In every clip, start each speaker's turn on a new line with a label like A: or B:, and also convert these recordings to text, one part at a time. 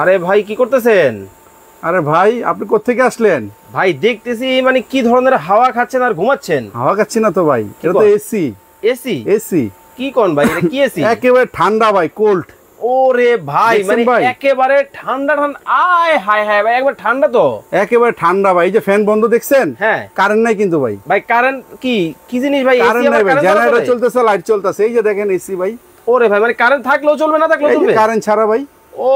A: আরে ভাই কি করতেছেন?
B: আরে ভাই আপনি কোত্থেকে আসলেন?
A: ভাই দেখতেছি মানে কি ধরনের হাওয়া খাচ্ছেন আর ঘুমাচ্ছেন?
B: হাওয়া খাচ্ছি না তো ভাই, এটা তো এসি।
A: এসি?
B: এসি
A: কি কোন ভাই, এটা কি এসি?
B: একেবারে ঠান্ডা ভাই, কোল্ড।
A: ওরে ভাই মানে একেবারে ঠান্ডা ঠান্ডা, আয় হায় হায় ভাই, একবার ঠান্ডা তো
B: একেবারে ঠান্ডা ভাই। এই যে ফ্যান বন্ধ দেখছেন?
A: হ্যাঁ,
B: কারেন্ট নাই কিন্তু ভাই।
A: ভাই কারেন্ট কি জিনিস ভাই?
B: কারেন্ট নাই ভাই, জেনারেটর চলতেছে, লাইট চলতেছে, এই যে দেখেন এসি ভাই।
A: ওরে ভাই মানে কারেন্ট থাকলেও চলবে, না থাকলেও চলবে?
B: কারেন্ট ছাড়া ভাই।
A: ও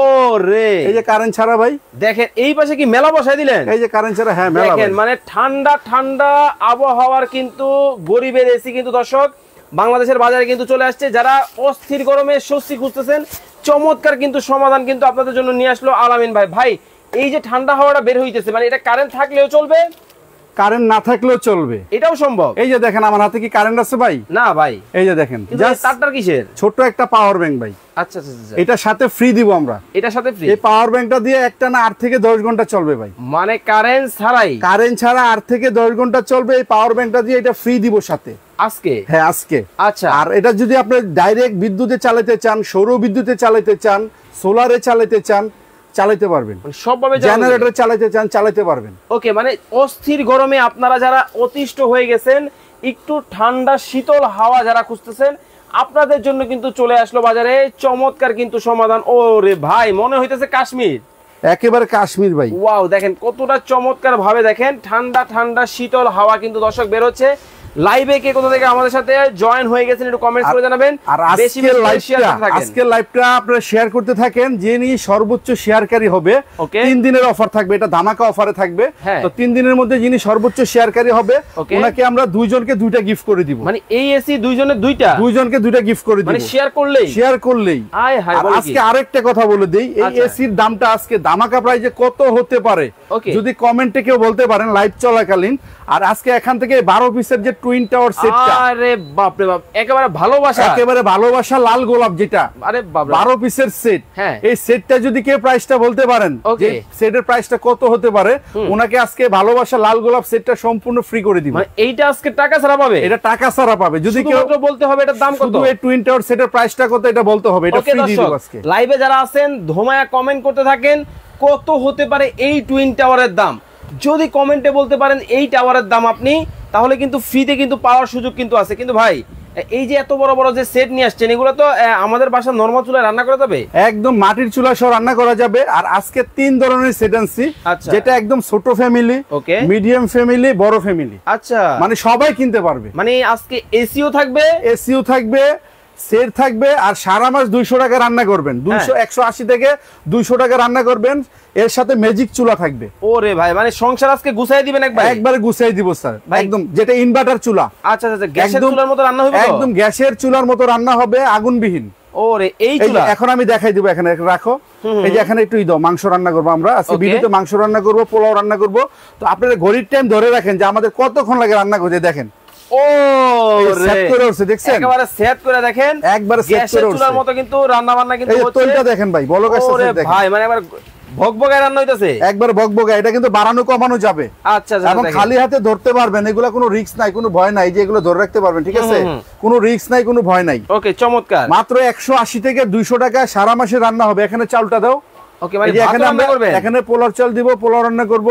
A: রে,
B: এই যে কারেন্ট ছাড়া ভাই।
A: দেখেন এই পাশে কি মেলা বসাই দিলেন?
B: এই যে কারেন্ট ছাড়া, হ্যাঁ মেলা।
A: দেখেন মানে ঠান্ডা ঠান্ডা আবহাওয়ার কিন্তু গরিবের এসি কিন্তু দর্শক বাংলাদেশের বাজারে কিন্তু চলে আসছে। যারা অস্থির গরমে স্বস্তি খুঁজতেছেন, চমৎকার কিন্তু সমাধান কিন্তু আপনাদের জন্য নিয়ে আসলো আলামিন ভাই। ভাই এই যে ঠান্ডা হাওয়াটা বের হইতেছে, মানে এটা কারেন্ট থাকলেও চলবে,
B: কারেন্ট না থাকলেও চলবে,
A: এটাও সম্ভব?
B: এই যে দেখেন আমার হাতে কি কারেন্ট আছে ভাই?
A: না ভাই,
B: এই যে দেখেন
A: তারটার কিসের?
B: ছোট একটা পাওয়ার ব্যাংক ভাই।
A: আচ্ছা আচ্ছা আচ্ছা,
B: এটার সাথে ফ্রি দিব আমরা।
A: এটার সাথে ফ্রি?
B: এই পাওয়ার ব্যাংকটা দিয়ে একটা না 8 থেকে 10 ঘন্টা চলবে ভাই।
A: মানে কারেন্ট ছাড়াই?
B: কারেন্ট ছাড়া 8 থেকে 10 ঘন্টা চলবে। এই পাওয়ার ব্যাংকটা দিয়ে এটা ফ্রি দিব সাথে
A: আজকে?
B: হ্যাঁ আজকে।
A: আচ্ছা,
B: আর এটা যদি আপনি ডাইরেক্ট বিদ্যুতে চালাতে চান, সৌর বিদ্যুতে চালাতে চান, সোলারে চালাতে চান, চালাতে পারবেন।
A: সবভাবে
B: জেনারেটর চালাতে চান, চালাতে পারবেন।
A: ওকে, মানে অস্থির গরমে আপনারা যারা অতিষ্ঠ হয়ে গেছেন, একটু ঠান্ডা শীতল হাওয়া যারা খুঁজতেছেন, আপনাদের জন্য কিন্তু চলে আসলো বাজারে চমৎকার কিন্তু সমাধান। ওরে ভাই মনে হইতেছে কাশ্মীর,
B: একেবারে কাশ্মীর ভাই।
A: ওয়াও, দেখেন কতটা চমৎকার ভাবে দেখেন ঠান্ডা ঠান্ডা শীতল হাওয়া কিন্তু দর্শক বের হচ্ছে। লাইভে কে কোথা থেকে আমাদের সাথে জয়েন হয়ে গেছেন একটু কমেন্টস করে জানাবেন।
B: আর আজকের লাইভটা আপনারা শেয়ার করতে থাকেন, যিনি সর্বোচ্চ শেয়ারকারী হবে 3 দিনের অফার থাকবে, এটা ধামাকা অফারে থাকবে। তো 3 দিনের মধ্যে যিনি সর্বোচ্চ শেয়ারকারী হবে ওনাকে আমরা দুইজনকে 2টা গিফট করে দিব।
A: মানে এই এসি দুইজনের দুইজনকে 2টা গিফট করে দিব, মানে শেয়ার করলেই। আর
B: আজকে আরেকটা কথা বলে দেই, এই এসির দামটা আজকে ধামাকা প্রাইজে কত হতে পারে যদি কমেন্টে কেউ বলতে পারেন লাইভ চলাকালীন। আর আজকে এখান থেকে 12 পিসের যে টুইন টাওয়ার সেটটা,
A: আরে বাপ রে বাপ, একেবারে ভালোবাসা লাল গোলাপ, যেটা
B: আরে বাপ 12 পিসের সেট,
A: হ্যাঁ
B: এই সেটটা যদি কেউ প্রাইসটা বলতে পারেন যে সেটের প্রাইসটা কত হতে পারে, ওনাকে আজকে ভালোবাসা লাল গোলাপ সেটটা সম্পূর্ণ ফ্রি করে দিব।
A: মানে এইটা আজকে টাকা ছাড়া পাবে?
B: এটা টাকা ছাড়া পাবে। যদি কেউ
A: বলতে হবে এটার দাম কত,
B: শুধু এই টুইন টাওয়ার সেটের প্রাইসটা কত এটা বলতে হবে, এটা ফ্রি দিয়ে দিব আজকে।
A: লাইভে যারা আছেন ধোমায়া কমেন্ট করতে থাকেন কত হতে পারে এই টুইন টাওয়ারের দাম। যদি কমেন্টে বলতে পারেন এই টাওয়ারের দাম আপনি, তাহলে কিন্তু ফ্রিতে কিন্তু পাওয়ার সুযোগ কিন্তু আছে। কিন্তু ভাই এই যে এত বড় বড় যে সেট নিয়ে আসছেন, এগুলো তো আমাদের বাসার নরমাল চুলায় রান্না করা যাবে?
B: একদম মাটির চুলা সহ রান্না করা যাবে। আর আজকে 3 ধরনের সেট আনছি, যেটা একদম ছোট ফ্যামিলি, মিডিয়াম ফ্যামিলি, বড় ফ্যামিলি, আচ্ছা মানে সবাই কিনতে পারবে।
A: মানে আজকে এসিও থাকবে,
B: সেট থাকবে, আর সারা মাস 200 টাকা রান্না করবেন, 180 থেকে 200 টাকা রান্না করবেন। এর সাথে ম্যাজিক চুলা থাকবে।
A: ওরে ভাই মানে সংসার আজকে গুছাই দিবেন
B: একবারে গুছাই দিব স্যার, একদম যেটা ইনভার্টার চুলা।
A: আচ্ছা আচ্ছা, গ্যাসের চুলার মতো রান্না হবে?
B: একদম গ্যাসের চুলার মতো রান্না হবে, আগুনবিহীন।
A: ওরে এই চুলা
B: এখন আমি দেখাই দিব, এখানে রাখো। এই যে এখানে একটু দাও, মাংস রান্না করবো আমরা আজকে ভিডিওতে, মাংস রান্না করবো, পোলাও রান্না করবো। তো আপনারা ঘড়ির টাইম ধরে রাখেন যে আমাদের কতক্ষণ লাগে রান্না করতে। দেখেন
A: ও
B: সেট করে উঠছে, দেখছেন?
A: একেবারে সেট করে দেখেন,
B: একবারে সেট করে উঠছে,
A: চুলার মতো কিন্তু রান্না বান্না কিন্তু
B: হচ্ছে। তলটা দেখেন ভাই, বলো গাছটা দেখেন
A: ভাই, মানে একবার ভগভগায় রান্না হইতাছে,
B: একবার ভগভগায়। এটা কিন্তু বাড়ানো কমানো যাবে। আচ্ছা, এবং খালি হাতে ধরতে পারবেন, এগুলা কোনো রিস্ক নাই, কোনো ভয় নাই, যে এগুলো ধরে রাখতে পারবেন, ঠিক আছে? কোনো রিস্ক নাই, কোনো ভয় নাই।
A: ওকে, চমৎকার।
B: মাত্র 180 থেকে 200 টাকা সারা মাসে রান্না হবে। এখানে চালটা দাও।
A: ওকে, মানে
B: এখানে পোলার চাল দিব, পোলাও রান্না করব।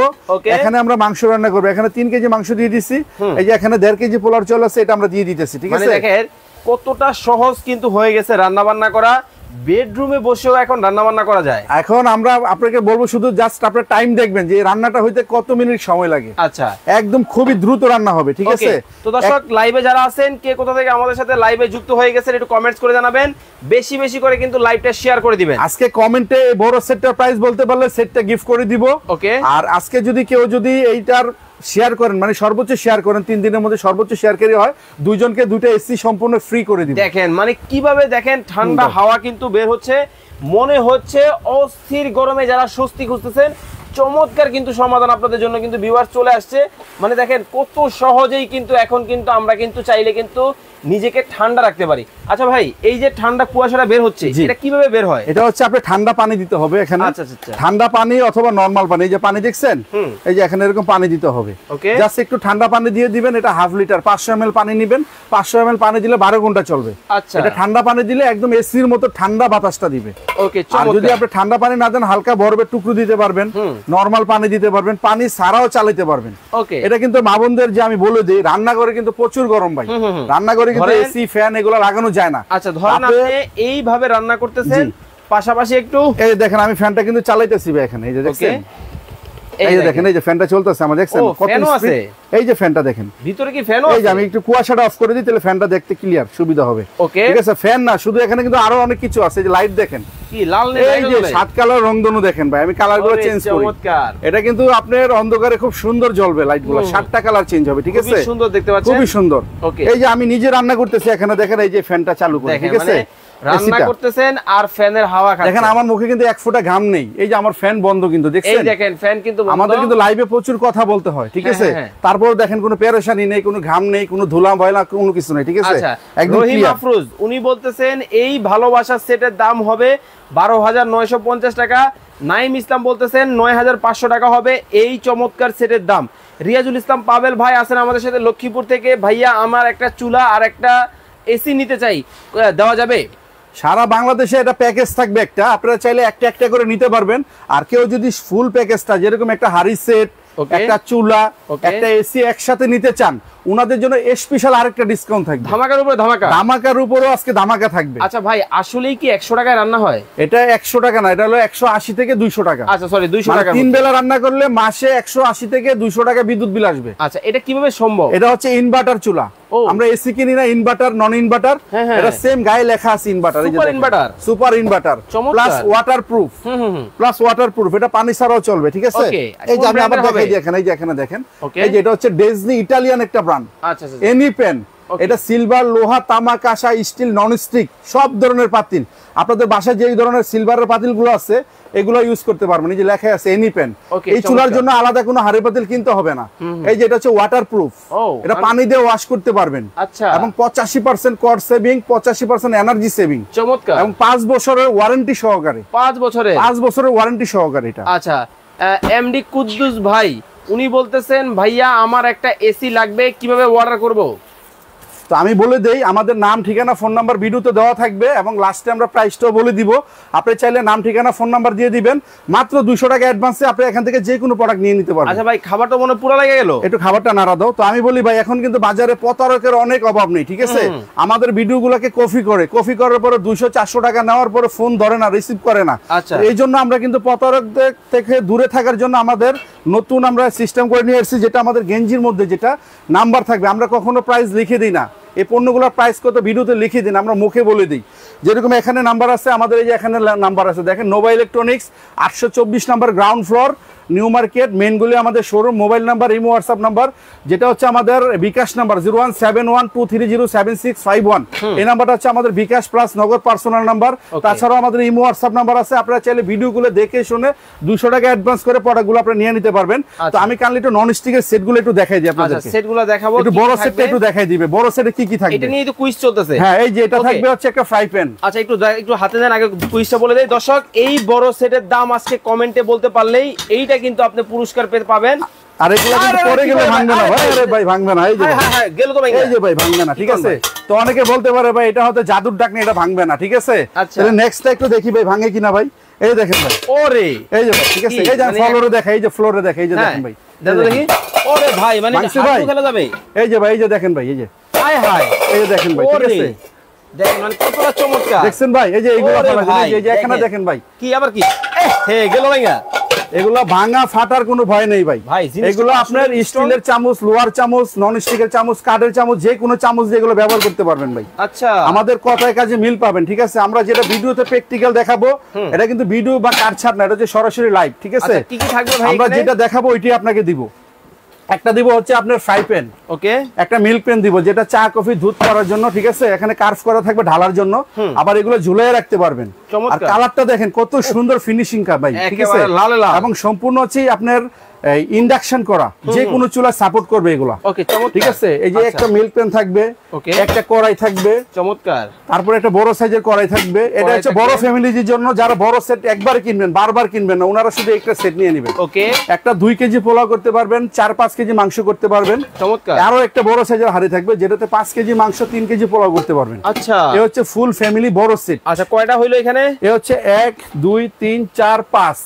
B: এখানে আমরা মাংস রান্না করব। এখানে 3 কেজি মাংস দিয়ে দিছি। এই যে এখানে 1.5 কেজি পোলার চাল আছে, এটা আমরা দিয়ে দিতেছি, ঠিক আছে?
A: দেখেন কতটা সহজ কিন্তু হয়ে গেছে রান্না বান্না করা। বেডরুমে বসেও এখন রান্না বান্না করা যায়।
B: এখন আমরা আপনাকে বলবো শুধু জাস্ট আপনার টাইম দেখবেন যে রান্নাটা হইতে কত মিনিট সময় লাগে।
A: আচ্ছা,
B: একদম খুবই দ্রুত রান্না হবে, ঠিক আছে?
A: তো দর্শক লাইভে যারা আছেন, কে কোথা থেকে আমাদের সাথে লাইভে যুক্ত হয়ে গেছেন একটু কমেন্টস করে জানাবেন। বেশি বেশি করে কিন্তু লাইভটা শেয়ার করে দিবেন।
B: আজকে কমেন্টে বড় সেটটার প্রাইস বলতে পারলে সেটটা গিফট করে দিব।
A: ওকে,
B: আর আজকে যদি কেউ যদি এইটার শেয়ার করেন, মানে সর্বোচ্চ শেয়ার করেন, 3 দিনের মধ্যে সর্বোচ্চ শেয়ারকারী হয়, দুইজনকে 2টা এসি সম্পূর্ণ ফ্রি করে দিব।
A: দেখেন মানে কিভাবে দেখেন ঠান্ডা হাওয়া কিন্তু বের হচ্ছে, মনে হচ্ছে অস্থির গরমে যারা স্বস্তি খুঁজতেছেন, চমৎকার কিন্তু সমাধান আপনাদের জন্য কিন্তু ভিউয়ার্স চলে আসছে। মানে দেখেন কত সহজেই কিন্তু এখন কিন্তু আমরা কিন্তু চাইলে কিন্তু নিজেকে ঠান্ডা রাখতে পারি। আচ্ছা ভাই, এই যে ঠান্ডা কুয়াশাটা বের হচ্ছে, এটা কিভাবে বের হয়?
B: এটা হচ্ছে আপনি ঠান্ডা পানি দিতে হবে এখানে।
A: আচ্ছা আচ্ছা,
B: ঠান্ডা পানি অথবা নরমাল পানি, এই যে পানি দেখছেন, এই যে এখানে এরকম পানি দিতে হবে। জাস্ট একটু ঠান্ডা পানি দিয়ে দিবেন। এটা হাফ লিটার 500 ml পানি নেবেন। 500 ml পানি দিলে 12 ঘন্টা চলবে।
A: আচ্ছা,
B: এটা ঠান্ডা পানি দিলে একদম এসির মতো ঠান্ডা বাতাসটা দিবে।
A: ওকে,
B: আর যদি আপনি ঠান্ডা পানি না দেন, হালকা বরফের টুকরো দিতে পারবেন, নরমাল পানি দিতে পারবেন, পানি ছাড়াও চালাতে পারবেন।
A: ওকে,
B: এটা কিন্তু মা বোনদের যে আমি বলে দিই, রান্নাঘরে কিন্তু প্রচুর গরম ভাই, রান্নাঘরে কিন্তু এসি ফ্যান এগুলো লাগানো যায় না।
A: আচ্ছা, ধরেন আপনি এইভাবে রান্না করতেছেন, পাশাপাশি একটু এই
B: দেখেন আমি ফ্যানটা কিন্তু চালাইতেছি ভাই এখানে, এই যে দেখছেন, এই যে দেখেন, এই যে ফ্যানটা চলতেছে আমার, দেখছেন কত স্পিড। এই যে ফ্যানটা দেখেন,
A: ভিতরে কি ফ্যান আছে?
B: এই যে আমি একটু কুয়াশাটা অফ করে দিই, তাহলে ফ্যানটা দেখতে ক্লিয়ার সুবিধা হবে।
A: ওকে,
B: ঠিক আছে। ফ্যান না শুধু, এখানে কিন্তু আরো অনেক কিছু আছে। এই যে লাইট দেখেন,
A: কি লাল নেই,
B: এই যে 7 কালার রংধনু দেখেন ভাই, আমি কালারগুলো চেঞ্জ করি।
A: চমৎকার।
B: এটা কিন্তু আপনার অন্ধকারে খুব সুন্দর জ্বলবে লাইটগুলো, 7টা কালার চেঞ্জ হবে। ঠিক আছে,
A: খুবই সুন্দর দেখতে পাচ্ছেন,
B: খুবই সুন্দর।
A: ওকে,
B: এই যে আমি নিজে রান্না করতেছি এখানে, দেখেন এই যে ফ্যানটা চালু করে, ঠিক আছে,
A: রান্না করতেছেন আর ফ্যানের হাওয়া খাচ্ছেন।
B: দেখেন আমার মুখে কিন্তু এক ফোঁটা ঘাম নেই। এই যে আমার ফ্যান বন্ধ কিন্তু, দেখছেন,
A: এই দেখেন ফ্যান কিন্তু বন্ধ।
B: আমাদের কিন্তু লাইভে প্রচুর কথা বলতে হয়, ঠিক আছে, তারপর দেখেন কোনো পেরেশানি নেই, কোনো ঘাম নেই, কোনো ধুলা ময়লা কোনো কিছু নেই। ঠিক আছে, একদম
A: রহিম আফরোজ উনি বলতেছেন এই ভালোবাসার সেটের দাম হবে 12,950 টাকা। নাইম ইসলাম বলতেছেন 9,500 টাকা হবে এই চমৎকার সেটের দাম। রিয়াজুল ইসলাম পাবেল ভাই আছেন আমাদের সাথে লক্ষ্মীপুর থেকে। ভাইয়া আমার একটা চুলা আর একটা এসি নিতে চাই, দেওয়া যাবে?
B: সারা বাংলাদেশে এটা প্যাকেজ থাকবে একটা, আপনারা চাইলে একটা একটা করে নিতে পারবেন। আর কেউ যদি ফুল প্যাকেজটা, যেরকম একটা হাড়ি সেট, একটা চুলা, একটা এসি একসাথে নিতে চান, উনাদের জন্য স্পেশাল আরেকটা ডিসকাউন্ট থাকবে।
A: ধামাকার উপরে ধামাকা,
B: ধামাকার উপরও আজকে ধামাকা থাকবে।
A: আচ্ছা ভাই, আসলেই কি 100 টাকায় রান্না হয়?
B: এটা 100 টাকা না, এটা হলো 180 থেকে 200 টাকা।
A: আচ্ছা সরি, 200 টাকা।
B: 3 বেলা রান্না করলে মাসে 180 থেকে 200 টাকা বিদ্যুৎ বিল আসবে।
A: আচ্ছা, এটা কিভাবে সম্ভব?
B: এটা হচ্ছে ইনভার্টার চুলা। আমরা এসি কিনি না, ইনভার্টার নন ইনভার্টার, এটা সেম গায়ে লেখা আছে ইনভার্টার। এই যে inverter, super inverter plus waterproof, plus waterproof, এটা পানি ছাড়াও চলবে। ঠিক আছে, এই যে আমি আবার দেখাই দিই এখানে, এই যে এখানে দেখেন, এই যে এটা হচ্ছে ডেজনি ইটালিয়ান একটা ব্র্যান্ড।
A: আচ্ছা,
B: এনি পেন, এটা সিলভার, লোহা, তামা, কাঁসা, স্টিল, নন স্টিক সব ধরনের পাতিল, আপনাদের বাসায় যে ধরনের সিলভারের পাতিলগুলো আছে এগুলো ইউজ করতে পারবেন। এই যে লেখা আছে এনি পেন। এই চুলার জন্য আলাদা কোনো হাড়ি পাতিল কিনতে হবে না। এই যে এটা হচ্ছে ওয়াটারপ্রুফ, এটা পানি দিয়ে ওয়াশ করতে পারবেন।
A: আচ্ছা,
B: এবং 85% কস্ট সেভিং, 85% এনার্জি সেভিং।
A: চমৎকার।
B: এবং 5 বছরের ওয়ারেন্টি সহকারে।
A: 5 বছরের
B: ওয়ারেন্টি সহকারে এটা।
A: আচ্ছা, এমডি কুদ্দুস ভাই উনি বলতেছেন ভাইয়া আমার একটা এসি লাগবে, কিভাবে অর্ডার করব?
B: তো আমি বলে দেই, আমাদের নাম, ঠিকানা, ফোন নাম্বার ভিডিওতে দেওয়া থাকবে এবং লাস্টে আমরা প্রাইসটাও বলে দিব। আপনি চাইলে নাম, ঠিকানা, ফোন নাম্বার দিয়ে দিবেন। মাত্র 200 টাকা অ্যাডভান্সে আপনি এখান থেকে যে কোনো প্রোডাক্ট নিয়ে নিতে পারবেন।
A: আচ্ছা ভাই, খাবারটা মনে পুরো লেগে গেল, একটু
B: খাবারটা নাড়া দাও। তো আমি বলি ভাই, এখন কিন্তু বাজারে প্রতারকের অনেক অভাব নেই। ঠিক আছে, আমাদের ভিডিওগুলোকে কপি করার পরে 200-400 টাকা নেওয়ার পরে ফোন ধরে না, রিসিভ করে না।
A: আচ্ছা,
B: এই জন্য আমরা কিন্তু প্রতারকদের থেকে দূরে থাকার জন্য আমাদের নতুন আমরা সিস্টেম করে নিয়ে এসেছি, যেটা আমাদের গেঞ্জির মধ্যে যেটা নাম্বার থাকবে, আমরা কখনো প্রাইস লিখে দিই না। এই পণ্যগুলোর প্রাইস কত ভিডিওতে লিখে দিন, আমরা মুখে বলে দিই। যেরকম এখানে নাম্বার আছে, আমাদের এই যে এখানে নাম্বার আছে দেখেন, Nova electronics 824 number, ground floor, new market, মেইনগুলি আমাদের showroom. Mobile number, imo, WhatsApp number, যেটা হচ্ছে আমাদের বিকাশ নাম্বার 017123075651। এই নাম্বারটা হচ্ছে আমাদের বিকাশ প্লাস নগদ পার্সোনাল নাম্বার। তাছাড়াও আমাদের ইমো, হোয়াটসঅ্যাপ নাম্বার আছে। আপনারা চাইলে ভিডিওগুলো দেখে শুনে 200 টাকা অ্যাডভান্স করে প্রোডাক্টগুলো আপনারা নিয়ে নিতে পারবেন। তো আমি কাইন্ডলি একটু নন স্টিকের সেটগুলো একটু দেখাই দিই আপনাদেরকে।
A: সেটগুলো দেখাবো,
B: একটু বড় সেটটা একটু দেখাই দিবে, বড় সেটে কি কি থাকবে
A: এটা নিয়ে তো কুইজ চলতেছে।
B: হ্যাঁ, এই যে এটা থাকবে হচ্ছে একটা ফ্রাই প্যান।
A: আচ্ছা, একটু হাতে দেন, আগে কুইজটা বলে দেই। দর্শক, এই বড় সেটের দাম আজকে কমেন্টে বলতে পারলেই এইটা কিন্তু আপনি পুরস্কার পেতে পাবেন।
B: আর এগুলো কিন্তু পরে গেলে ভাঙবে না ভাই। আরে ভাই ভাঙবে না, এই যে
A: হ্যাঁ গেল তো ভাই,
B: এই যে ভাই ভাঙবে না। ঠিক আছে, তো অনেকে বলতে পারে ভাই এটা হয়তো জাদুর ডাকনি, এটা ভাঙবে না। ঠিক আছে, তাহলে নেক্সটটা একটু দেখি ভাই ভাঙে কিনা ভাই। এই দেখেন ভাই, ওরে এই যে ভাই, ঠিক আছে, এই যে ফ্লোরে দেখা, এই যে ফ্লোরে দেখা, এই যে দেখেন ভাই,
A: দেখি, ওরে ভাই, মানে হাত খেলা যাবে।
B: এই যে ভাই, এই যে দেখেন ভাই, এই যে হায় হায়, এই যে দেখেন ভাই, ঠিক আছে,
A: দেখেন মানে কতটা চমৎকার
B: দেখছেন ভাই। এই যে এইগুলো এই যে এখানে দেখেন ভাই,
A: কি আবার কি হে গেল ভাইয়া,
B: এগুলো ভাঙা ফাটার কোনো ভয় নেই ভাই। এগুলো আপনার স্টিলের চামচ, লোহার চামচ, নন স্টিকের চামচ, কাঠের চামচ, যে কোনো চামচ দিয়ে এগুলো ব্যবহার করতে পারবেন ভাই।
A: আচ্ছা,
B: আমাদের কথায় কাজে মিল পাবেন। ঠিক আছে, আমরা যেটা ভিডিওতে প্র্যাকটিক্যাল দেখাবো, এটা কিন্তু ভিডিও বা কাটছাট না, এটা হচ্ছে সরাসরি লাইভ। ঠিক আছে,
A: কি কি থাকবে ভাই?
B: আমরা যেটা দেখাবো ওইটাই আপনাকে দিব। একটা দিব হচ্ছে আপনার ফ্রাই প্যান,
A: ওকে,
B: একটা মিল্ক প্যান দিব, যেটা চা কফি দুধ করার জন্য। ঠিক আছে, এখানে কার্ভ করা থাকবে ঢালার জন্য, আবার এগুলো ঝুলিয়ে রাখতে পারবেন। আর কালারটা দেখেন কত সুন্দর ফিনিশিং কা ভাই। ঠিক আছে, এবং সম্পূর্ণ হচ্ছে আপনার ইন্ডাকশন করা যে কোনো চুলা সাপোর্ট করবে এগুলা।
A: ওকে চমৎকার,
B: ঠিক আছে। এই যে একটা মিল্ক প্যান থাকবে,
A: ওকে
B: একটা কড়াই থাকবে,
A: চমৎকার।
B: তারপরে একটা বড় সাইজের কড়াই থাকবে। এটা হচ্ছে বড় ফ্যামিলির জন্য, যারা বড় সেট একবারে কিনবেন, বারবার কিনবেন না, ওনারা শুধু একটা সেট নিয়ে নেবেন।
A: ওকে
B: একটা 2 কেজি পোলাও করতে পারবেন, 4-5 কেজি মাংস করতে পারবেন।
A: চমৎকার।
B: আরো একটা বড় সাইজের হাঁড়ি থাকবে যেটাতে 5 কেজি মাংস, 3 কেজি পোলাও করতে পারবেন।
A: আচ্ছা
B: এই হচ্ছে ফুল ফ্যামিলি বড় সেট।
A: আচ্ছা কয়টা হইলো এখানে?
B: এই হচ্ছে 1 2 3 4 5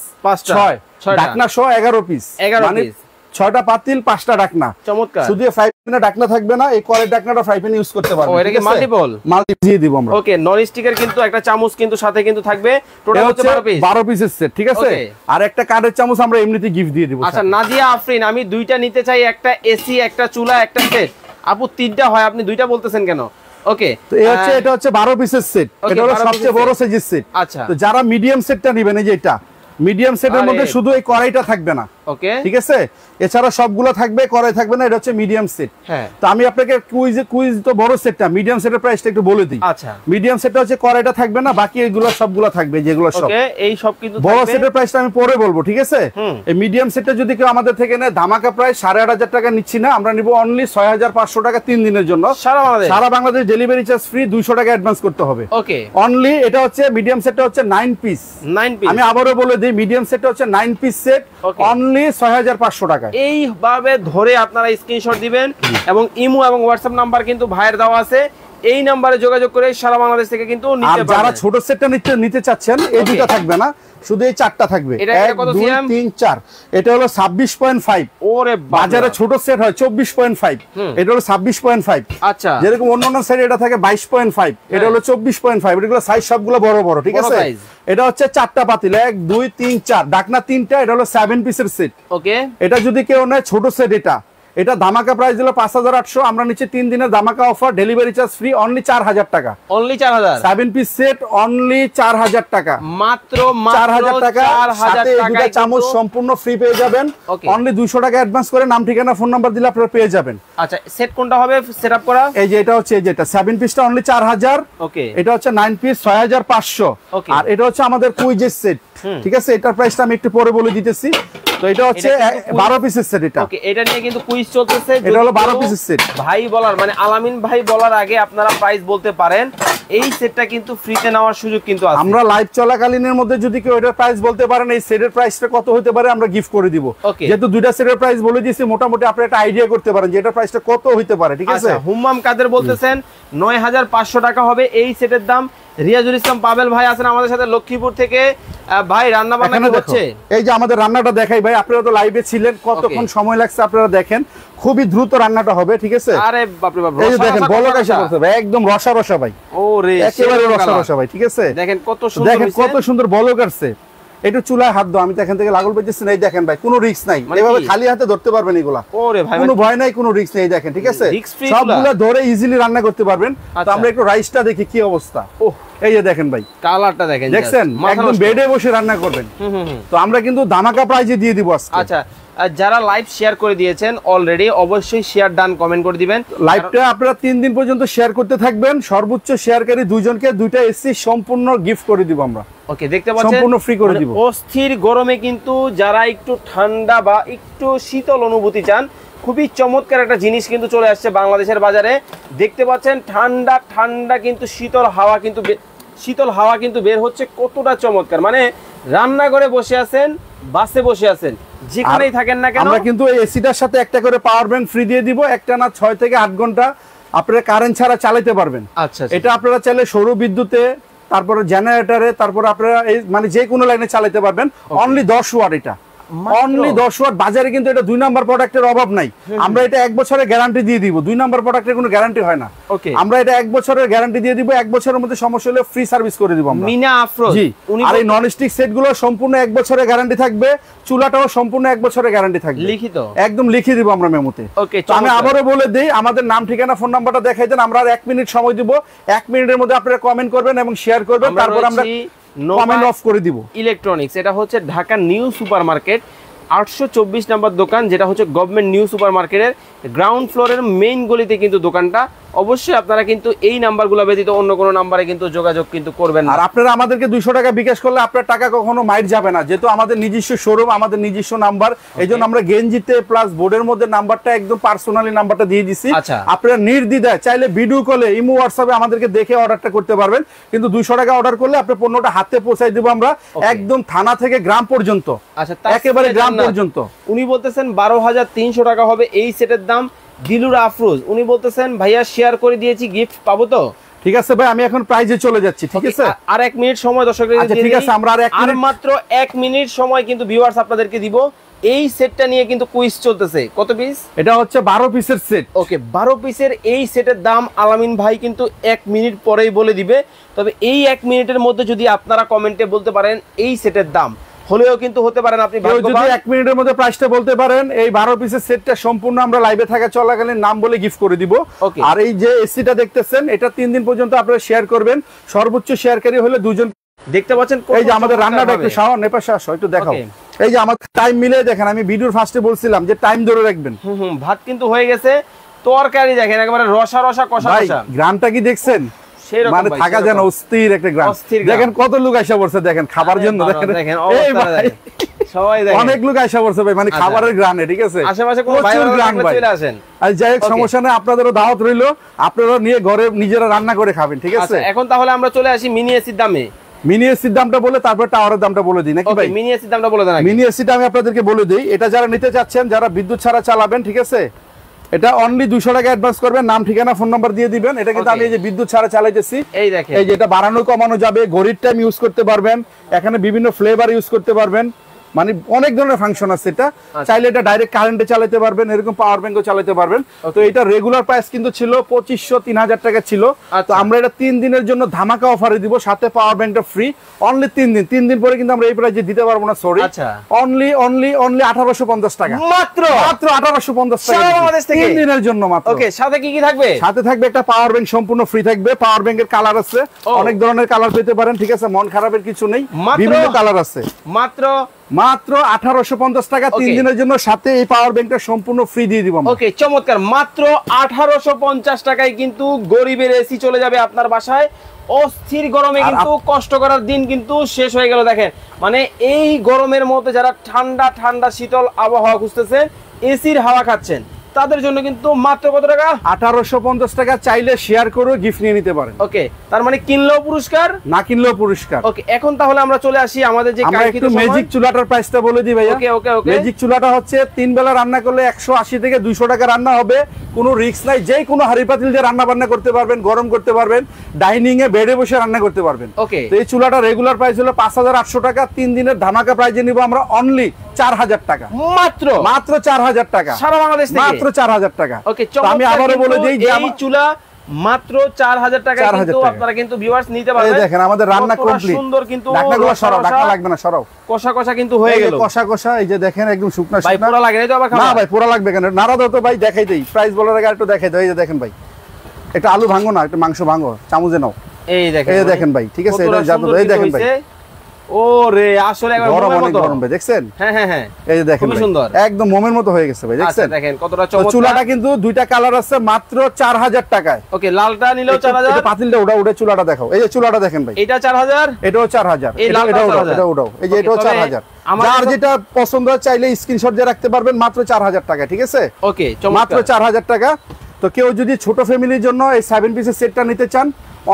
B: 6 ঢাকনা সহ 11 পিস,
A: 11
B: মানে
A: পিস,
B: 6টা পাতিল 5টা ঢাকনা।
A: চমৎকার।
B: শুধু ফ্রাই প্যানে ঢাকনা থাকবে না, এই কড়াইয়ের ঢাকনাটা ফ্রাই প্যানে ইউজ করতে পারবেন।
A: ও এটা কি মাল্টিপল?
B: মাল্টি দিয়ে দিব আমরা।
A: ওকে নন স্টিকের কিন্তু একটা চামচ কিন্তু সাথে কিন্তু থাকবে, টোটাল হচ্ছে 12 পিস,
B: 12 পিসের সেট। ঠিক আছে। আর একটা কাঠের চামচ আমরা এমনিতে গিফট দিয়ে দিব।
A: আচ্ছা নাজিয়া আফরিন, আমি দুইটা নিতে চাই, একটা এসি, একটা চুলা, একটা সেট। আপু তিনটা হয়, আপনি দুইটা বলতেছেন কেন? ওকে
B: তো এই হচ্ছে, এটা হচ্ছে 12 পিসের সেট, এটা হলো সবচেয়ে বড় সাইজের সেট।
A: আচ্ছা
B: তো যারা মিডিয়াম সেটটা নেবেন, এই যে এটা মিডিয়াম সেটের মধ্যে শুধু এই কড়াইটা থাকবে না।
A: ওকে
B: ঠিক আছে। এছাড়া সবগুলো থাকবে, কড়াই থাকবে না। এটা হচ্ছে মিডিয়াম সেট।
A: হ্যাঁ
B: তো আমি আপনাকে কুইজ তো বড় সেটটা, মিডিয়াম সেটের প্রাইসটা একটু বলে দিই।
A: আচ্ছা
B: মিডিয়াম সেটটা হচ্ছে কড়াইটা থাকবে না, বাকি এগুলো সবগুলো থাকবে, যেগুলো সব।
A: ওকে এই সব কিন্তু
B: বড় সেটের প্রাইসটা আমি পরে বলবো। ঠিক আছে। এই মিডিয়াম সেটটা যদি কেউ আমাদের থেকে নেয়, ধামাকা প্রাইস 8,500 টাকা নিচ্ছি না, আমরা নিব অনলি 6,500 টাকা 3 দিনের জন্য। সারা বাংলাদেশ ডেলিভারি চার্জ ফ্রি, 200 টাকা অ্যাডভান্স করতে হবে।
A: ওকে
B: অনলি এটা হচ্ছে মিডিয়াম সেটটা হচ্ছে 9 পিস। আমি আবারও বলে দিই, মিডিয়াম সেটটা হচ্ছে 9 পিস সেট, অনলি 6,500 টাকা।
A: এইভাবে ধরে আপনারা স্ক্রিনশট দিবেন এবং ইমো এবং হোয়াটসঅ্যাপ নাম্বার কিন্তু ভাইয়ের দেওয়া আছে, এই নাম্বারে যোগাযোগ করে সারা বাংলাদেশ থেকে কিন্তু নিতে পারবেন।
B: যারা ছোট সেটটা নিতে চাচ্ছেন, এই দুটো থাকবে না, শুধু এই 4টা থাকবে। 1 2 3 4, এটা হলো 26.5।
A: ওরে
B: বাজারে ছোট সেট হয় 24.5, এটা হলো 26.5।
A: আচ্ছা
B: যেরকম অন্যান্য সেট এটা থাকে 22.5, এটা হলো 24.5। এগুলো সাইজ সবগুলো বড় বড়। ঠিক আছে। এটা হচ্ছে 4টা পাতিল, 1 2 3 4, ঢাকনা 3টা। এটা হলো 7 পিসের সেট।
A: ওকে
B: এটা যদি কেউ নেয় ছোট সেট, এটা ধামাকা প্রাইস দিল 5,800, আমরা নিচে 3 দিনের ধামাকা offer, delivery charge free, only 4,000 টাকা।
A: অনলি 4,000
B: 7 পিস সেট, অনলি 4,000 টাকা,
A: মাত্র
B: 4,000 টাকা। সাথে দুটো চামচ সম্পূর্ণ ফ্রি পেয়ে যাবেন। অনলি 200 টাকা অ্যাডভান্স করে নাম ঠিকানা ফোন নাম্বার দিলে আপনারা পেয়ে যাবেন।
A: আচ্ছা সেট কোনটা হবে সেটআপ করা?
B: এই যে এটা হচ্ছে, এই যেটা 7 পিসটা অনলি 4,000।
A: ওকে
B: এটা হচ্ছে 9 পিস 6,500। আর এটা হচ্ছে আমাদের কুইজের সেট। ঠিক আছে। এটার প্রাইসটা আমি একটু পরে বলে দিতেছি। তো এটা হচ্ছে 12 পিসের সেট। এটা
A: ওকে এটা নিয়ে কিন্তু কুইজ চলতেছে।
B: এটা হলো 12 পিসের সেট।
A: ভাই বলার মানে আলামিন ভাই বলার আগে আপনারা প্রাইস বলতে পারেন, এই সেটটা কিন্তু ফ্রিতে নেওয়ার সুযোগ কিন্তু আছে।
B: আমরা লাইভ চলাকালীনের মধ্যে যদি কেউ এটার প্রাইস বলতে পারেন, এই সেটের প্রাইসটা কত হতে পারে, আমরা গিফট করে দিব। যেহেতু দুইটা সেটের প্রাইস বলে দিয়েছি, মোটামুটি আপনি একটা আইডিয়া করতে পারেন যে এটার প্রাইসটা কত হতে পারে। ঠিক আছে।
A: হুম্মাম কাদের বলতেছেন 9,500 টাকা হবে এই সেটের দাম। রিয়াজুল ইসলাম পাবেল ভাই আছেন আমাদের সাথে লক্ষ্মীপুর থেকে। ভাই রান্না বান্না কি হচ্ছে?
B: এই যে আমাদের রান্নাটা দেখাই ভাই, আপনারা তো লাইভে ছিলেন, কতক্ষণ সময় লাগছে আপনারা দেখেন। খুবই দ্রুত রান্নাটা হবে। ঠিক আছে।
A: আরে বাপ রে বাপ,
B: এই যে দেখেন বলক এসে পড়ছে ভাই, একদম রসা রসা ভাই।
A: ওরে
B: একেবারে রসা রসা ভাই। ঠিক আছে।
A: দেখেন কত সুন্দর,
B: দেখেন কত সুন্দর বলক আসছে। একটু চুলায় হাত দাও, আমি তো এখান থেকে লাগল পেয়েছি। এই দেখেন ভাই, কোনো রিস্ক নাই, এভাবে খালি হাতে ধরতে পারবেন এগুলা।
A: ওরে ভাই
B: কোনো ভয় নাই, কোনো রিস্ক নেই। দেখেন। ঠিক আছে। সবগুলো ধরে ইজিলি রান্না করতে পারবেন। তো আমরা একটু রাইসটা দেখি কি অবস্থা। এই যে দেখেন ভাই,
A: কালারটা দেখেন,
B: দেখছেন একদম বেডে বসে রান্না করবেন। তো আমরা কিন্তু ধামাকা প্রাইজে দিয়ে দিব আজকে।
A: আচ্ছা যারা লাইভ শেয়ার করে দিয়েছেন অলরেডি, অবশ্যই শেয়ার ডান কমেন্ট করে দিবেন।
B: লাইভটা আপনারা 3 দিন পর্যন্ত শেয়ার করতে থাকবেন। সর্বোচ্চ শেয়ারকারী দুইজনকে 2টা এসি সম্পূর্ণ গিফট করে দিব আমরা।
A: ওকে দেখতে পাচ্ছেন
B: সম্পূর্ণ ফ্রি করে দিব।
A: অস্থির গরমে কিন্তু যারা একটু ঠান্ডা বা একটু শীতল অনুভূতি চান, খুবই চমৎকার একটা জিনিস কিন্তু চলে আসছে বাংলাদেশের বাজারে। দেখতে পাচ্ছেন ঠান্ডা ঠান্ডা কিন্তু শীতল হাওয়া কিন্তু বের হচ্ছে, কতটা চমৎকার। মানে রান্নাঘরে বসে আছেন, বাসে বসে আছেন, যেখানেই থাকেন না কেন,
B: আমরা কিন্তু এই এসিটার সাথে একটা করে পাওয়ার ব্যাংক ফ্রি দিয়ে দিব। একটা না 6 থেকে 8 ঘন্টা আপনারা কারেন্ট ছাড়া চালাতে পারবেন।
A: আচ্ছা
B: এটা আপনারা চাইলে সৌর বিদ্যুতে, তারপরে জেনারেটরে, তারপরে আপনারা এই মানে যে কোনো লাইনে চালাতে পারবেন। Only 10 watt. এটা অনলি 10 ওয়াট। বাজারে কিন্তু এটা 2 নাম্বার প্রোডাক্টের অভাব নাই। আমরা এটা 1 বছরের গ্যারান্টি দিয়ে দিব। 2 নাম্বার প্রোডাক্টের কোনো গ্যারান্টি হয় না। আমরা এটা 1 বছরের গ্যারান্টি দিয়ে দিব। 1 বছরের মধ্যে সমস্যা হলে ফ্রি সার্ভিস করে দিব আমরা।
A: মিনা আফরোজ।
B: জি। আর এই ননস্টিক সেটগুলো সম্পূর্ণ 1 বছরের গ্যারান্টি থাকবে। চুলাটাও সম্পূর্ণ 1 বছরের গ্যারান্টি থাকবে।
A: লিখিত
B: একদম লিখে দিব আমরা মেমোতে।
A: ওকে
B: আমি আবারও বলে দেই, আমাদের নাম ঠিকানা ফোন নাম্বারটা দেখাই দেন। আমরা আর 1 মিনিট সময় দিব। 1 মিনিটের মধ্যে আপনারা কমেন্ট করবেন এবং শেয়ার করবেন, তারপর আমরা কমেন্ট অফ করে দিব।
A: ইলেকট্রনিক্স, এটা হচ্ছে Dhaka new super market 824 number দোকান, যেটা হচ্ছে গভর্নমেন্ট নিউ সুপার মার্কেটের গ্রাউন্ড ফ্লোরের মেইন গলিতে কিন্তু দোকানটা। অবশ্যই আপনারা কিন্তু এই নাম্বারগুলো ব্যতীত অন্য কোনো নাম্বারে কিন্তু যোগাযোগ কিন্তু করবেন না।
B: আর আপনারা আমাদেরকে 200 টাকা বিকাশ করলে আপনার টাকা কখনো মাইর যাবে না, যেহেতু আমাদের নিজস্ব শোরুম, আমাদের নিজস্ব নাম্বার, এইজন্য আমরা গেঞ্জিতে প্লাস বোর্ডের মধ্যে নাম্বারটা একদম পার্সোনালি নাম্বারটা দিয়ে দিছি। আপনারা নির্দ্বিধায় চাইলে ভিডিও কলে, ইমো, হোয়াটসঅ্যাপে আমাদেরকে দেখে অর্ডারটা করতে পারবেন। কিন্তু 200 টাকা অর্ডার করলে আপনি পণ্যটা হাতে পৌঁছাই দেব আমরা একদম থানা থেকে গ্রাম পর্যন্ত।
A: আচ্ছা,
B: একেবারে গ্রাম পর্যন্ত।
A: উনি বলতেছেন 12,300 টাকা হবে এই সেটের দাম। দিলুর আফরোজ উনি বলতেছেন ভাইয়া শেয়ার করে দিয়েছি, গিফট পাবো তো?
B: ঠিক আছে ভাই, আমি এখন প্রাইজে চলে যাচ্ছি। ঠিক আছে,
A: আর 1 মিনিট সময় দর্শকদের।
B: আচ্ছা ঠিক আছে, আমরা আর
A: মাত্র 1 মিনিট সময় কিন্তু ভিউয়ার্স আপনাদেরকে দিব। এই সেটটা নিয়ে কিন্তু কুইজ চলতেছে। কত পিস?
B: এটা হচ্ছে 12 পিসের সেট।
A: ওকে, 12 পিসের এই সেটের দাম আলামিন ভাই কিন্তু 1 মিনিট পরেই বলে দিবে। তবে এই 1 মিনিটের মধ্যে যদি আপনারা কমেন্টে বলতে পারেন এই সেটের দাম, হলেও কিন্তু হতে পারেন আপনি
B: যদি 1 মিনিটের মধ্যে প্রাইসটা বলতে পারেন, এই 12 পিসের সেটটা সম্পূর্ণ আমরা লাইভে থাকা চলাকালীন নাম বলে গিফট করে দিব। আর এই যে এসিটা দেখতেছেন, এটা 3 দিন পর্যন্ত আপনারা শেয়ার করবেন, সর্বোচ্চ শেয়ারকারী হলে 2 জন।
A: দেখতে পাচ্ছেন
B: এই যে আমাদের রান্নাটা একটু শাওন নেপাশে আসো, একটু দেখাও। এই যে আমাদের টাইম মিলে দেখেন, আমি ভিডিওর ফার্স্টে বলছিলাম যে টাইম ধরে রাখবেন।
A: ভাত কিন্তু হয়ে গেছে, তরকারি দেখেন একেবারে রসা রসা কষা কষা।
B: গ্রামটা কি দেখছেন? মানে থাকা যেন অস্থির একটা গ্রাম। দেখেন কত লোক আইসা পড়ছে, দেখেন খাবার জন্য। দেখেন সবাই দেখেন অনেক লোক আইসা পড়ছে ভাই, মানে খাবারের গ্রামে। ঠিক আছে,
A: আশেপাশে কোনো ভাই চলে আসেন।
B: আর যাই হোক, সমস্যা নেই, আপনাদেরও দাওয়াত রইলো, আপনারা নিয়ে ঘরে নিজেরা রান্না করে খাবেন। ঠিক আছে,
A: এখন তাহলে আমরা চলে আসি মিনি এসির দামে।
B: মিনি এসির দামটা বলে তারপর টাওয়ারের দামটা বলে দিই নাকি ভাই?
A: মিনি এসির দামটা বলে দেন।
B: মিনি এসিটা আমি আপনাদেরকে বলে দিই। এটা যারা নিতে চাচ্ছেন, যারা বিদ্যুৎ ছাড়া চালাবেন, ঠিক আছে, এটা অনলি 200 টাকা অ্যাডভান্স করবেন, নাম ঠিকানা ফোন নাম্বার দিয়ে দিবেন। এটা কিন্তু আমি এই যে বিদ্যুৎ ছাড়া চালাইতেছি, এই দেখেন, এই যে এটা বাড়ানো কমানো যাবে, ঘড়ির টাইম ইউজ করতে পারবেন, এখানে বিভিন্ন ফ্লেভার ইউজ করতে পারবেন, মানে অনেক ধরনের ফাংশন আছে। এটা চাইলে এটা ডাইরেক্ট কারেন্টে চালাতে পারবেন, এরকম পাওয়ার ব্যাংকও চালাতে পারবেন। তো এটা রেগুলার প্রাইস কিন্তু ছিল 2500-3000 টাকা ছিল। তো আমরা এটা 3 দিনের জন্য ধামাকা অফারে দিব, সাথে পাওয়ার ব্যাংকটা ফ্রি। অনলি 3 দিন, 3 দিন পরে কিন্তু আমরা এই প্রাইসে দিতে পারবো না, সরি। অনলি 1850 টাকা মাত্র, মাত্র 1850 টাকা বাংলাদেশ থেকে 3 দিনের জন্য মাত্র।
A: ওকে, সাথে কি কি থাকবে?
B: সাথে থাকবে একটা পাওয়ার ব্যাংক, সম্পূর্ণ ফ্রি থাকবে। পাওয়ার ব্যাংকের কালার আছে, অনেক ধরনের কালার পেতে পারেন। ঠিক আছে, মন খারাপের কিছু নেই, বিভিন্ন কালার আছে।
A: মাত্র
B: 1850 টাকা 3 দিনের জন্য, সাথে এই পাওয়ার ব্যাংকটা সম্পূর্ণ ফ্রি দিয়ে দিব।
A: ওকে, চমৎকার। মাত্র 1850 টাকায় কিন্তু গরিবের এসি চলে যাবে আপনার বাসায়। অস্থির গরমে কিন্তু কষ্ট করার দিন কিন্তু শেষ হয়ে গেল। দেখেন, মানে এই গরমের মধ্যে যারা ঠান্ডা ঠান্ডা শীতল আবহাওয়া খুঁজতেছেন, এসির হাওয়া খাচ্ছেন, তাদের জন্য কিন্তু মাত্র কত টাকা?
B: 1850 টাকা। চাইলে শেয়ার করে গিফট নিয়ে নিতে পারেন।
A: ওকে, তার মানে কিনলেও পুরস্কার,
B: না কিনলেও পুরস্কার।
A: ওকে, এখন তাহলে আমরা চলে আসি আমাদের যে
B: কাঙ্ক্ষিত ম্যাজিক চুলাটার প্রাইসটা বলে দিই ভাইয়া।
A: ওকে ওকে ওকে,
B: ম্যাজিক চুলাটা হচ্ছে 3 বেলা রান্না করলে 180 থেকে 200 টাকা রান্না হবে, কোনো রিস্ক নাই। যে কোনো হাড়ি পাতিল দিয়ে রান্না বান্না করতে পারবেন, গরম করতে পারবেন, ডাইনিং এ বেডে বসে রান্না করতে পারবেন।
A: ওকে,
B: তো এই চুলাটা রেগুলার প্রাইস হলো 5800 টাকা। 3 দিনের ধামাকা প্রাইজে নিব আমরা অনলি 4000 টাকা মাত্র, মাত্র 4000 টাকা সারা বাংলাদেশ থেকে, মাত্র 4000 টাকা। ওকে, আমি আবারো বলে দেই যে এই চুলা মাত্র 4000 টাকা কিন্তু আপনারা কিন্তু ভিউয়ার্স নিতে পারবেন। এই দেখেন আমাদের রান্না কমপ্লিট, সুন্দর কিন্তু ঢাকনাগুলো সরাও, ঢাকনা লাগবে না, সরাও। কষা কষা কিন্তু হয়ে গেল, কষা কষা। এই যে দেখেন একদম শুকনা শুকনা। ভাই পুরো লাগে না তো আবার খাওয়া? না ভাই পুরো লাগবে কেন, নাড়া দাও তো ভাই, দেখাই দেই। প্রাইস বলার আগে একটু দেখাই দাও। এই যে দেখেন ভাই, একটা আলু ভাঙো না, একটা মাংস ভাঙো, চামচে নাও। এই দেখেন, এই দেখেন ভাই, ঠিক আছে, এটা জানো। এই দেখেন ভাই, ওরে আসলে একবার গরম, অনেক গরম ভাই, দেখছেন? হ্যাঁ হ্যাঁ হ্যাঁ, এই যে দেখেন, খুব সুন্দর, একদম মোমের মতো হয়ে গেছে ভাই, দেখছেন? দেখেন কতটা চমৎকার। চুলাটা কিন্তু দুইটা কালার আছে, মাত্র 4000 টাকায়। ওকে, লালটা নিলেও 4000। পাতিলটা ওটা চুলাটা দেখাও। এই যে চুলাটা দেখেন ভাই, এটা 4000, এটাও 4000, এটা ওটাও, এই যে এটাও 4000। যার যেটা পছন্দ হয় চাইলে স্ক্রিনশট দিয়ে রাখতে পারবেন, মাত্র 4000 টাকা। ঠিক আছে, ওকে, মাত্র 4000 টাকা। তো কেউ যদি ছোট ফ্যামিলির জন্য এই 7 পিসের সেটটা নিতে চান,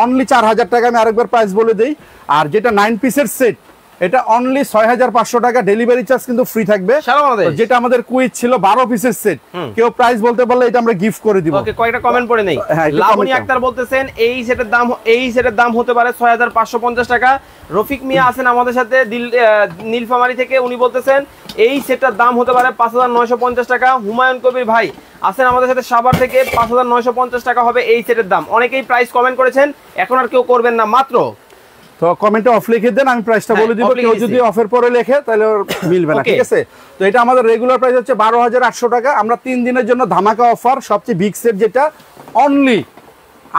B: অনলি 4000 টাকা। আমি আরেকবার প্রাইস বলে দেই। আর যেটা 9 পিসের সেট, এটা অনলি 6500 টাকা, ডেলিভারি চার্জ কিন্তু ফ্রি থাকবে সারা বাংলাদেশ। যেটা আমাদের কুইজ ছিল 12 পিসের সেট, কেউ প্রাইস বলতে পারলে এটা আমরা গিফট করে দিব। ওকে, কয়টা কমেন্ট পড়ে নেই। লাবণী আক্তার বলতেছেন এই সেটের দাম হতে পারে 6550 টাকা। রফিক মিয়া আছেন আমাদের সাথে নীলফামারী থেকে, উনি বলতেছেন এই সেটটার দাম হতে পারে 5950 টাকা। হুমায়ুন কবির ভাই আছেন আমাদের সাথে সাভার থেকে, 5950 টাকা হবে এই সেটের দাম। অনেকেই প্রাইস কমেন্ট করেছেন, এখন আর কেউ করবেন না, মাত্র। তো কমেন্টে অফ লিখে দেন, আমি প্রাইসটা বলে দিব। কেউ যদি অফের পরে লেখে তাহলে মিলবে না, ঠিক আছে? তো এটা আমাদের রেগুলার প্রাইস হচ্ছে 12800 টাকা। আমরা 3 দিনের জন্য ধামাকা অফার, সবচেয়ে বিগ সেট যেটা, অনলি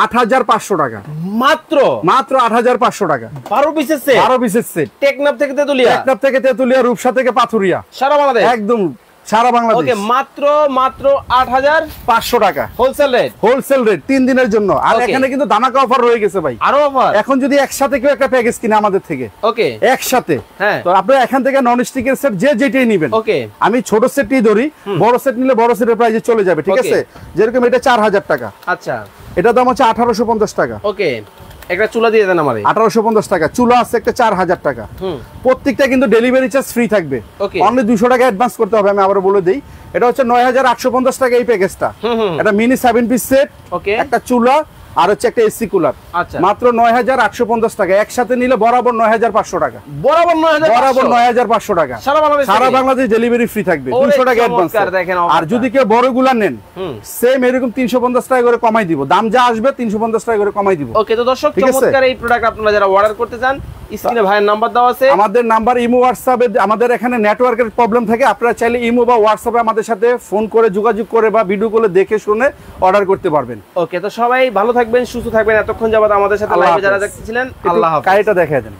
B: 8500 টাকা মাত্র, মাত্র 8500 টাকা। 12 পিসের সেট, 12 পিসের সেট, টেকনাফ থেকে তেতুলিয়া, টেকনাফ থেকে তেতুলিয়া, রূপসা থেকে পাথুরিয়া, সারা বাংলাদেশ একদম সারা বাংলাদেশ।
A: ওকে, মাত্র 8500
B: টাকা
A: হোলসেল রেট
B: 3 দিনের জন্য। আর এখানে কিন্তু ধামাকা অফার রয়ে গেছে ভাই,
A: আরো অফার।
B: এখন যদি একসাথে কেউ একটা প্যাকেজ কিনে আমাদের থেকে,
A: ওকে,
B: একসাথে,
A: হ্যাঁ,
B: তো আপনি এখান থেকে নন স্টিকের সেট যেটাই নেবেন, ওকে, আমি ছোট সেটই ধরি, বড় সেট নিলে বড় সেটের প্রাইসে চলে যাবে, ঠিক আছে? যেরকম এটা 4000 টাকা, আচ্ছা, এটা দাম হচ্ছে 1850 টাকা, ওকে।
A: একটা চুলা দিয়ে দেন আমারে,
B: 1850 টাকা চুলা আছে একটা, 4000 টাকা। প্রত্যেকটা কিন্তু ডেলিভারি চার্জ ফ্রি থাকবে, অনলি 200 টাকা অ্যাডভান্স করতে হবে। আমি আবার বলে দেই, এটা হচ্ছে 9850 টাকা এই প্যাকেজটা। এটা মিনি 7 পিস সেট, ওকে, একটা চুলা আর হচ্ছে একটা এসি কুলার, আচ্ছা, মাত্র 9850 টাকা। একসাথে নিলে বরাবর 9500 টাকা, বরাবর 9500 টাকা। সারা বাংলাদেশ ডেলিভারি ফ্রি থাকবে, 200 টাকা অ্যাডভান্স। আর যদি কেউ বড়গুলা নেন, সেম এরকম 350 টাকা করে কমাই দিব, দাম যা আসবে 350 টাকা করে কমাই দিব।
A: ওকে, তো দর্শক, চমৎকার এই প্রোডাক্ট আপনারা যারা অর্ডার করতে চান, স্ক্রিনে ভাইয়ের নাম্বার দেওয়া আছে,
B: আমাদের নাম্বার ইমো হোয়াটসঅ্যাপে। আমাদের এখানে নেটওয়ার্কের প্রবলেম থাকে, আপনারা চাইলে ইমো বা হোয়াটসঅ্যাপে আমাদের সাথে ফোন করে যোগাযোগ করে বা ভিডিও কলে দেখে শুনে অর্ডার করতে পারবেন।
A: ওকে, তো সবাই ভালো থাকবেন, সুস্থ থাকবেন। এতক্ষণ যাবত আমাদের সাথে লাইভে যারা দেখতেছিলেন, আল্লাহ হাফেজ।
B: কাইটা দেখায় দেন।